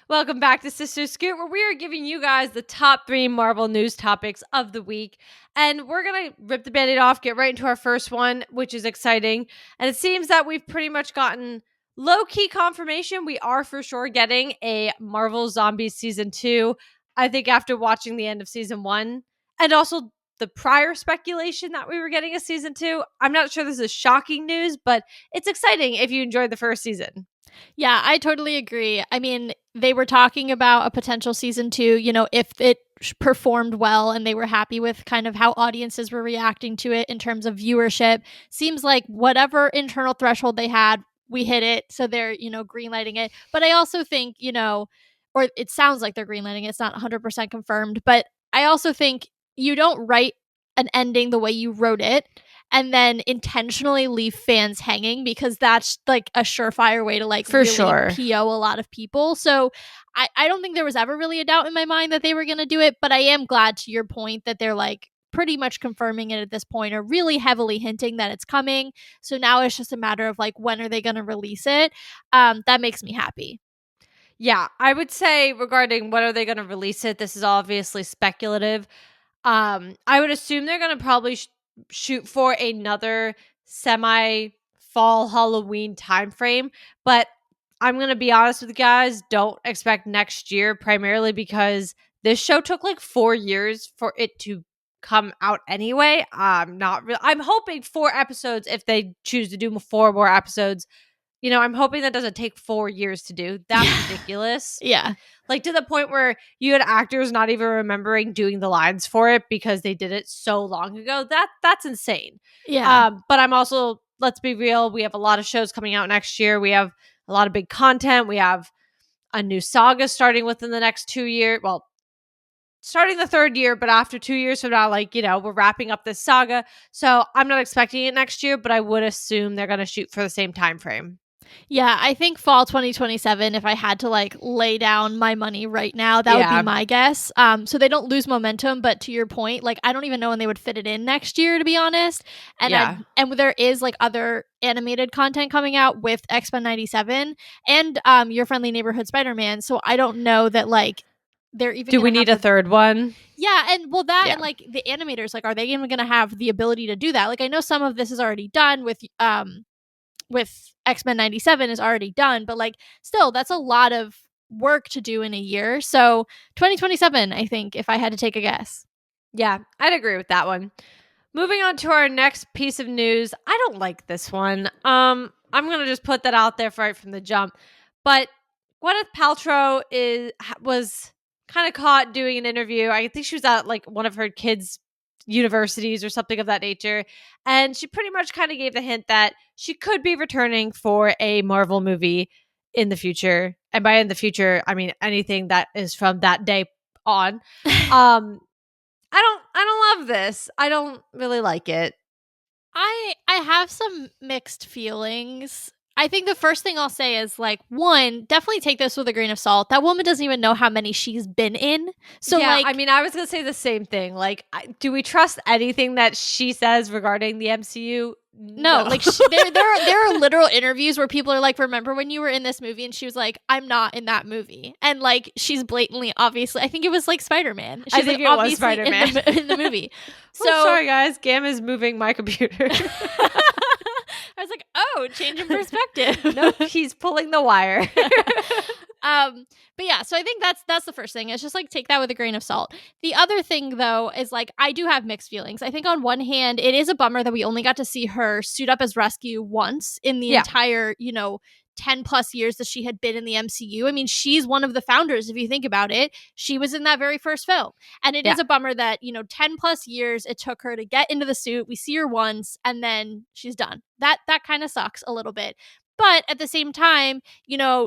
Welcome back to Sister Scoot, where we are giving you guys the top 3 Marvel news topics of the week. And we're going to rip the Band-Aid off, get right into our first one, which is exciting. And it seems that we've pretty much gotten low-key confirmation. We are for sure getting a Marvel Zombies Season 2. I think after watching the end of Season 1, and also the prior speculation that we were getting a Season 2, I'm not sure this is shocking news, but it's exciting if you enjoyed the first season. Yeah, I totally agree. I mean, they were talking about a potential season 2, if it performed well and they were happy with kind of how audiences were reacting to it in terms of viewership. Seems like whatever internal threshold they had, we hit it. So they're, greenlighting it. But I also think, or it sounds like they're greenlighting it. It's not 100% confirmed. But I also think you don't write an ending the way you wrote it and then intentionally leave fans hanging, because that's like a surefire way to For sure PO a lot of people. So I don't think there was ever really a doubt in my mind that they were going to do it, but I am glad, to your point, that they're like pretty much confirming it at this point, or really heavily hinting that it's coming. So now it's just a matter of like, when are they going to release it? That makes me happy. Yeah, I would say regarding when are they going to release it, this is obviously speculative. I would assume they're going to probably shoot for another semi-fall Halloween timeframe, but I'm going to be honest with you guys, don't expect next year, primarily because this show took like 4 years for it to come out anyway. I'm hoping 4 episodes, if they choose to do 4 more episodes. I'm hoping that doesn't take 4 years to do. That's ridiculous. Yeah. Like, to the point where you had actors not even remembering doing the lines for it because they did it so long ago. That's insane. Yeah. But I'm also, let's be real, we have a lot of shows coming out next year. We have a lot of big content. We have a new saga starting within the next 2 years. Well, starting the 3rd year, but after 2 years from now, we're wrapping up this saga. So I'm not expecting it next year, but I would assume they're going to shoot for the same time frame. Yeah, I think fall 2027, if I had to like lay down my money right now, that would be my guess. So they don't lose momentum, but to your point, like I don't even know when they would fit it in next year, to be honest. And and there is like other animated content coming out with X-Men 97 and Your Friendly Neighborhood Spider-Man. So I don't know that like they're even Do we need a third one? Yeah, and well and like the animators, like, are they even gonna have the ability to do that? Like I know some of this is already done with X-Men 97 is already done, but like still, that's a lot of work to do in a year. So 2027, I think, if I had to take a guess. Yeah, I'd agree with that one. Moving on to our next piece of news. I don't like this one. I'm going to just put that out there right from the jump. But Gweneth Paltrow was kind of caught doing an interview. I think she was at like one of her kids' universities or something of that nature. And she pretty much kind of gave the hint that she could be returning for a Marvel movie in the future. And by in the future, I mean anything that is from that day on. I don't love this. I don't really like it. I have some mixed feelings. I think the first thing I'll say is like, one, definitely take this with a grain of salt. That woman doesn't even know how many she's been in. So yeah, like, I mean, I was gonna say the same thing. Like, do we trust anything that she says regarding the MCU? No, like there are literal interviews where people are like, remember when you were in this movie? And she was like, I'm not in that movie. And like, she's blatantly, obviously, I think it was like Spider-Man. I think it was Spider-Man in the movie. So sorry guys, Gam is moving my computer. I was like, oh, change in perspective. Nope, he's pulling the wire. But yeah, so I think that's the first thing. It's just like, take that with a grain of salt. The other thing though is like, I do have mixed feelings. I think on one hand, it is a bummer that we only got to see her suit up as Rescue once in the entire, 10 plus years that she had been in the MCU. I mean, she's one of the founders, if you think about it. She was in that very first film. And it is a bummer that, 10 plus years it took her to get into the suit. We see her once and then she's done. That kind of sucks a little bit. But at the same time,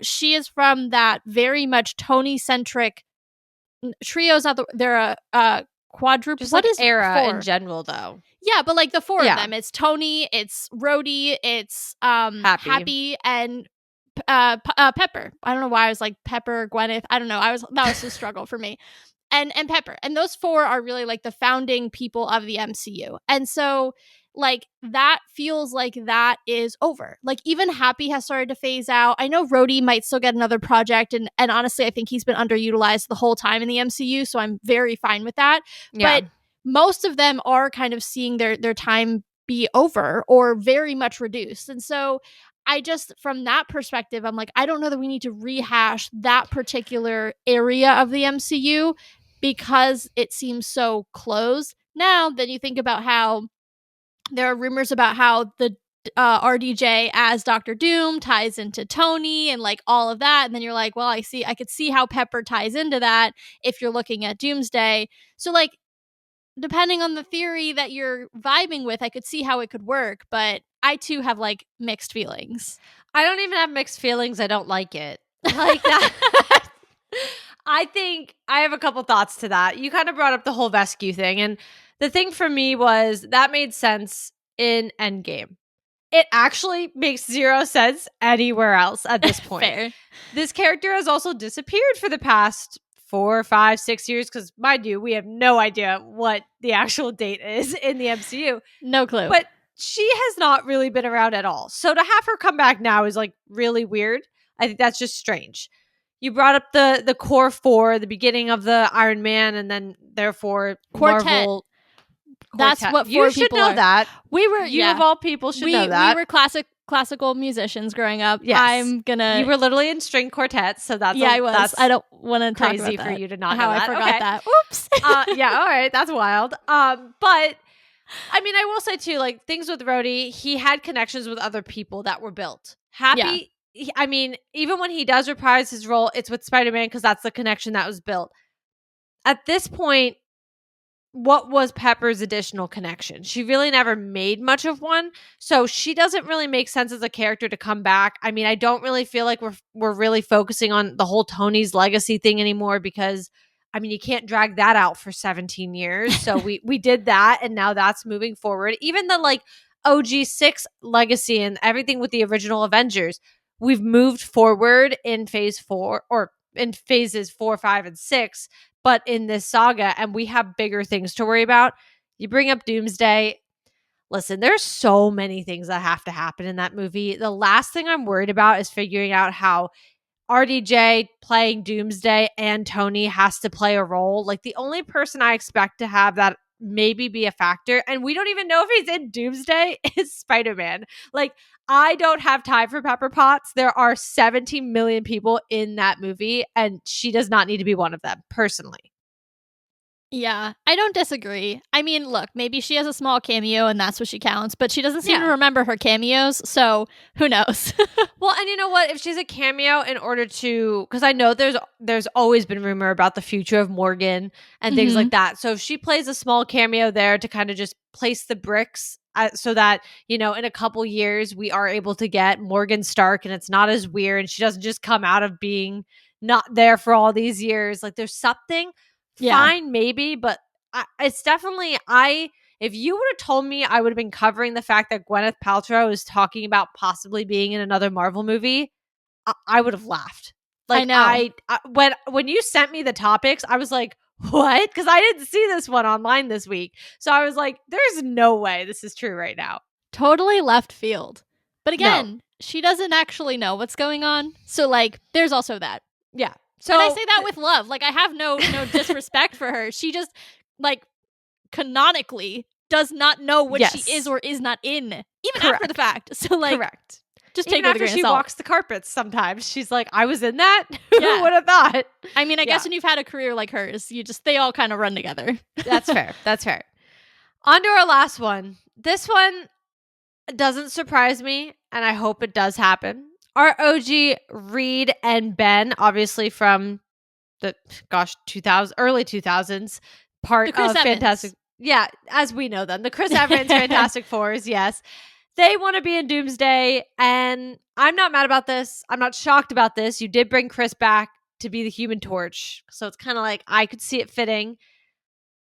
she is from that very much Tony-centric trio's not they're a quadruple. Just what like is era four? In general, though. Yeah, but like the four of them, it's Tony, it's Rhodey, it's Happy, and Pepper. I don't know why I was like Pepper, Gweneth. I don't know. That was a struggle for me. And Pepper. And those four are really like the founding people of the MCU. And so like that feels like that is over. Like even Happy has started to phase out. I know Rhodey might still get another project, and honestly, I think he's been underutilized the whole time in the MCU, so I'm very fine with that. Yeah. But most of them are kind of seeing their time be over or very much reduced. And so I just, from that perspective, I'm like, I don't know that we need to rehash that particular area of the MCU because it seems so closed. Now, then you think about how there are rumors about how the RDJ as Doctor Doom ties into Tony and like all of that. And then you're like, well, I could see how Pepper ties into that if you're looking at Doomsday. So like, depending on the theory that you're vibing with, I could see how it could work, but I too have like mixed feelings. I don't even have mixed feelings. I don't like it. Like that. I think I have a couple thoughts to that. You kind of brought up the whole Vescu thing. And the thing for me was that made sense in Endgame. It actually makes zero sense anywhere else at this point. Fair. This character has also disappeared for the past 4, 5, 6 years because, mind you, we have no idea what the actual date is in the MCU. No clue. But she has not really been around at all. So to have her come back now is like really weird. I think that's just strange. You brought up the core four, the beginning of the Iron Man, and then therefore Quartet. Marvel. That's Quartet. what four you should people know are. that. We were You of all people should know that. We were classical musicians growing up. Yes. I'm gonna. You were literally in string quartets, so that's I was. That's I don't want to talk crazy about for that. you to not how know that. I forgot Okay. that. Oops. Yeah, all right, that's wild. But I mean, I will say too, like things with Rhodey, he had connections with other people that were built. Happy. I mean, even when he does reprise his role, it's with Spider-Man because that's the connection that was built. At this point, what was Pepper's additional connection? She really never made much of one, so she doesn't really make sense as a character to come back. I mean, I don't really feel like we're really focusing on the whole Tony's legacy thing anymore because, I mean, you can't drag that out for 17 years. So we did that, and now that's moving forward. Even the like OG6 legacy and everything with the original Avengers, we've moved forward in phase 4 or in phases 4, 5, and 6. But in this saga, and we have bigger things to worry about. You bring up Doomsday. Listen, there's so many things that have to happen in that movie. The last thing I'm worried about is figuring out how RDJ playing Doomsday and Tony has to play a role. Like the only person I expect to have that maybe be a factor, and we don't even know if he's in Doomsday, is Spider-Man. Like I don't have time for Pepper Potts. There are 17 million people in that movie, and she does not need to be one of them, personally. Yeah, I don't disagree. I mean, look, maybe she has a small cameo and that's what she counts, but she doesn't seem to remember her cameos, so who knows? Well, and you know what? If she's a cameo in order to, because I know there's always been rumor about the future of Morgan and things like that. So if she plays a small cameo there to kind of just place the bricks so that, you know, in a couple years we are able to get Morgan Stark and it's not as weird and she doesn't just come out of being not there for all these years. Like there's something. Fine, maybe, but it's definitely if you would have told me, I would have been covering the fact that Gwyneth Paltrow is talking about possibly being in another Marvel movie. I would have laughed. Like I know. When you sent me the topics, I was like, what? Because I didn't see this one online this week. So I was like, there's no way this is true right now. Totally left field. But again, she doesn't actually know what's going on. So like, there's also that. Yeah. So and I say that with love. Like I have no disrespect for her. She just like canonically does not know what she is or is not in, even after the fact. So like, correct. Just even take it with a after grain she of salt. Walks the carpets sometimes. She's like, I was in that? Who would have thought? I mean, I guess when you've had a career like hers, they all kind of run together. That's fair. That's fair. On to our last one. This one doesn't surprise me, and I hope it does happen. Our OG Reed and Ben, obviously from the early 2000s, part of Fantastic. Yeah, as we know them, the Chris Evans Fantastic Fours. Yes, they want to be in Doomsday, and I'm not mad about this. I'm not shocked about this. You did bring Chris back to be the Human Torch, so it's kind of like I could see it fitting.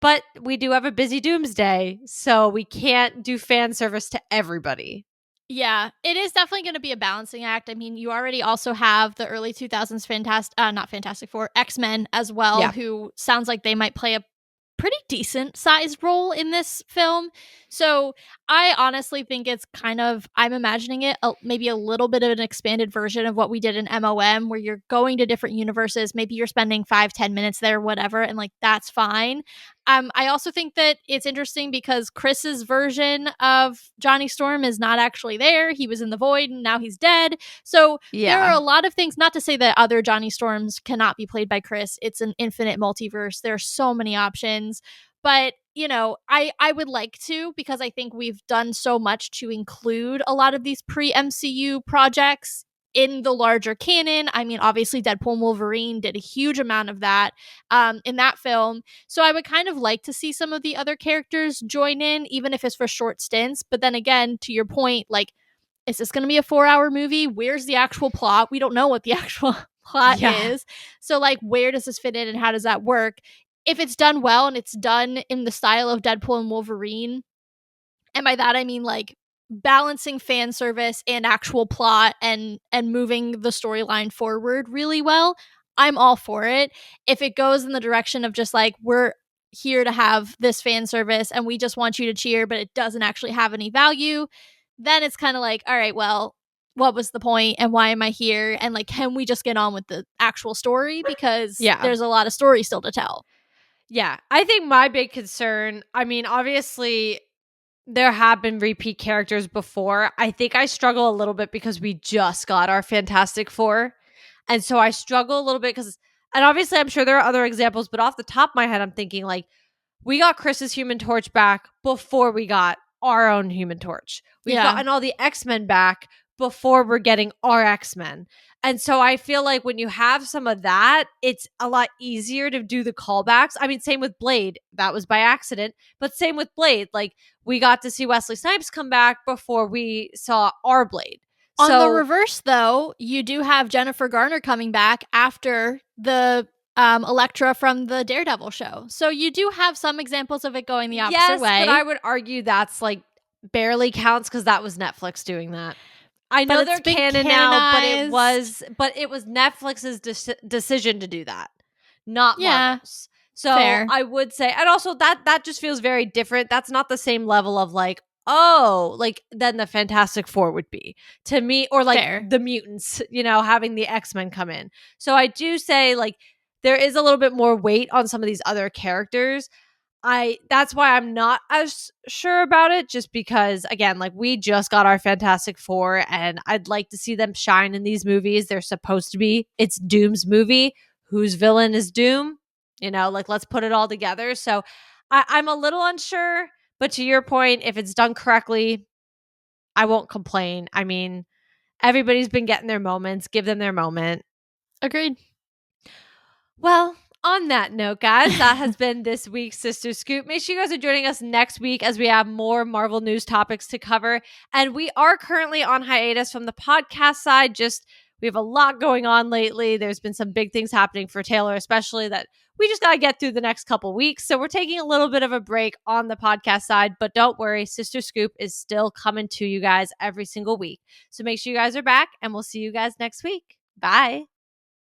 But we do have a busy Doomsday, so we can't do fan service to everybody. Yeah, it is definitely going to be a balancing act. I mean, you already also have the early 2000s not Fantastic Four, X-Men as well, who sounds like they might play a pretty decent sized role in this film. So I honestly think it's kind of, I'm imagining it maybe a little bit of an expanded version of what we did in MOM, where you're going to different universes. Maybe you're spending 5-10 minutes there, whatever, and like that's fine. I also think that it's interesting because Chris's version of Johnny Storm is not actually there. He was in the void and now he's dead. So there are Yeah. a lot of things, not to say that other Johnny Storms cannot be played by Chris. It's an infinite multiverse. There are so many options. But, you know, I would like to, because I think we've done so much to include a lot of these pre-MCU projects in the larger canon. I mean, obviously Deadpool and Wolverine did a huge amount of that in that film. So I would kind of like to see some of the other characters join in, even if it's for short stints. But then again, to your point, like, is this going to be a 4-hour movie? Where's the actual plot? We don't know what the actual plot Yeah. is. So, like, where does this fit in and how does that work? If it's done well and it's done in the style of Deadpool and Wolverine, and by that I mean like balancing fan service and actual plot and moving the storyline forward really well, I'm all for it. If it goes in the direction of just like, we're here to have this fan service and we just want you to cheer, but it doesn't actually have any value, then it's kind of like, all right, well, what was the point and why am I here? And like, can we just get on with the actual story? Because Yeah. there's a lot of story still to tell. Yeah. I think my big concern, I mean, obviously, there have been repeat characters before. I think I struggle a little bit because we just got our Fantastic Four. And so I struggle a little bit because, and obviously, I'm sure there are other examples, but off the top of my head, I'm thinking like, we got Chris's Human Torch back before we got our own Human Torch. We've Yeah. gotten all the X-Men back before we're getting our X-Men. And so I feel like when you have some of that, it's a lot easier to do the callbacks. I mean, same with Blade. That was by accident. But same with Blade. Like, we got to see Wesley Snipes come back before we saw our Blade. On the So, reverse, though, you do have Jennifer Garner coming back after the Elektra from the Daredevil show. So you do have some examples of it going the opposite yes, way. but I would argue that's like barely counts because that was Netflix doing that. I But know it's they're been canon now, canonized. but it was Netflix's decision to do that, not Yeah, Marvel's. So fair. I would say, and also that just feels very different. That's not the same level of like, oh, like then the Fantastic Four would be to me, or like Fair. the mutants, having the X-Men come in. So I do say like there is a little bit more weight on some of these other characters. That's why I'm not as sure about it, just because again, like we just got our Fantastic Four and I'd like to see them shine in these movies. They're supposed to be. It's Doom's movie. Whose villain is Doom? Like let's put it all together. So I'm a little unsure, but to your point, if it's done correctly, I won't complain. I mean, everybody's been getting their moments. Give them their moment. Agreed. Well, on that note, guys, that has been this week's Sister Scoop. Make sure you guys are joining us next week as we have more Marvel news topics to cover. And we are currently on hiatus from the podcast side. We have a lot going on lately. There's been some big things happening for Taylor, especially that we just got to get through the next couple weeks. So we're taking a little bit of a break on the podcast side, but don't worry, Sister Scoop is still coming to you guys every single week. So make sure you guys are back and we'll see you guys next week. Bye.